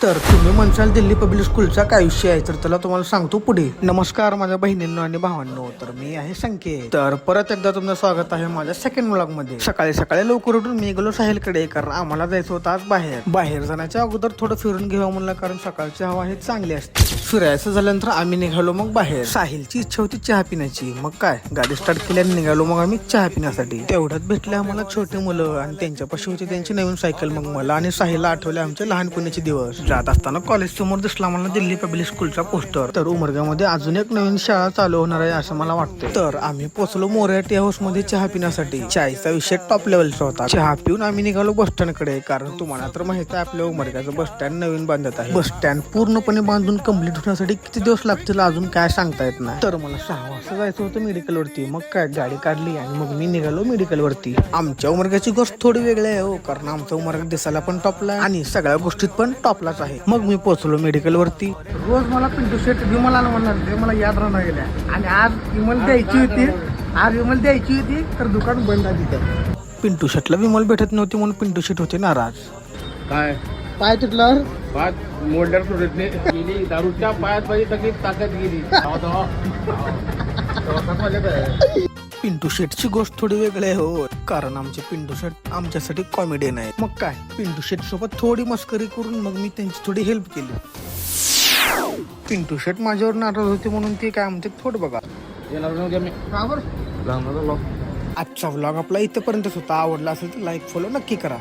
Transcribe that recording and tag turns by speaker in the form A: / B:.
A: तर तुम्ही म्हणसाल दिल्ली पब्लिक स्कूलचा काय विषय आहे, तर त्याला तुम्हाला सांगतो पुढे. नमस्कार माझ्या बहिणींनो आणि भावांनो, तर मी आहे संकेत. तर परत एकदा तुमचं स्वागत आहे माझ्या सेकंड व्लॉग मध्ये. सकाळी सकाळी लवकर उठून मी गेलो साहिलकडे, कारण आम्हाला जायचं होतं आज बाहेर जाण्याच्या अगोदर थोडं फिरून घेऊ म्हणलं, कारण सकाळची हवा ही चांगली असते. फिरायचं झाल्यानंतर आम्ही निघालो मग बाहेर. साहिलची इच्छा होती चहा पिण्याची, मग काय गाडी स्टार्ट केल्याने निघालो मग आम्ही चहा पिण्यासाठी. तेवढ्यात भेटले आम्हाला छोटे मुलं आणि त्यांच्यापाशी होती त्यांची नवीन सायकल. मग मला आणि साहिलला आठवले आमचे लहानपणीचे दिवस. जात असताना कॉलेज समोर दिसला मला दिल्ली पब्लिक स्कूलचा पोस्टर. तर उमरगामध्ये अजून एक नवीन शाळा चालू होणार आहे असं मला वाटतं. तर आम्ही पोहोचलो मोरया टी हाऊस मध्ये चहा पिण्यासाठी. चायचा विषय टॉप लेवलचा होता. चहा पिऊन आम्ही निघालो बस स्टँड कडे, कारण तुम्हाला तर माहित आहे आपल्या उमरगाचं बस स्टँड नवीन बांधत आहे. बस स्टँड पूर्णपणे बांधून कम्प्लीट होण्यासाठी किती दिवस लागतील अजून काय सांगता येत नाही. तर मला 6 वाजता जायचं होतं मेडिकल वरती. मग काय गाडी काढली आणि मग मी निघालो मेडिकल वरती. आमच्या उमरगाची गोष्ट थोडी वेगळी आहे हो, कारण आमचा उमरगा दिसायला पण टॉपला आहे आणि सगळ्या गोष्टीत पण टॉपलाच आहे. मग मी पोहोचलो मेडिकल वरती. रोज मला पिंटू शेट विमल आला म्हणणार ते मला याद राहणार गेल्या, आणि आज विमल द्यायची होती तर दुकान बंद आहे तिथं. पिंटू शेटला विमल भेटत नव्हती म्हणून पिंटू शेट होते नाराज.
B: काय
A: पाय तुटल्यावर
B: पायात मोडल्यावर सोडत नाही गेली दारूच्या पायात पाहिजे तशी ताकद गेली.
A: पिंटू शेटची गोष्ट थोडी वेगळी आहे हो, कारण आमचे पिंटू शेट आमच्यासाठी कॉमेडियन आहे. मग काय पिंटू शेट सोबत थोडी मस्करी करून मग मी त्यांची थोडी हेल्प केली. पिंटू शेट माझ्यावर नाराज होते म्हणून ते काय म्हणते थोडं बघा. आजचा व्लॉग आपला इथपर्यंतच होता. आवडला असेल तर लाईक फॉलो नक्की करा.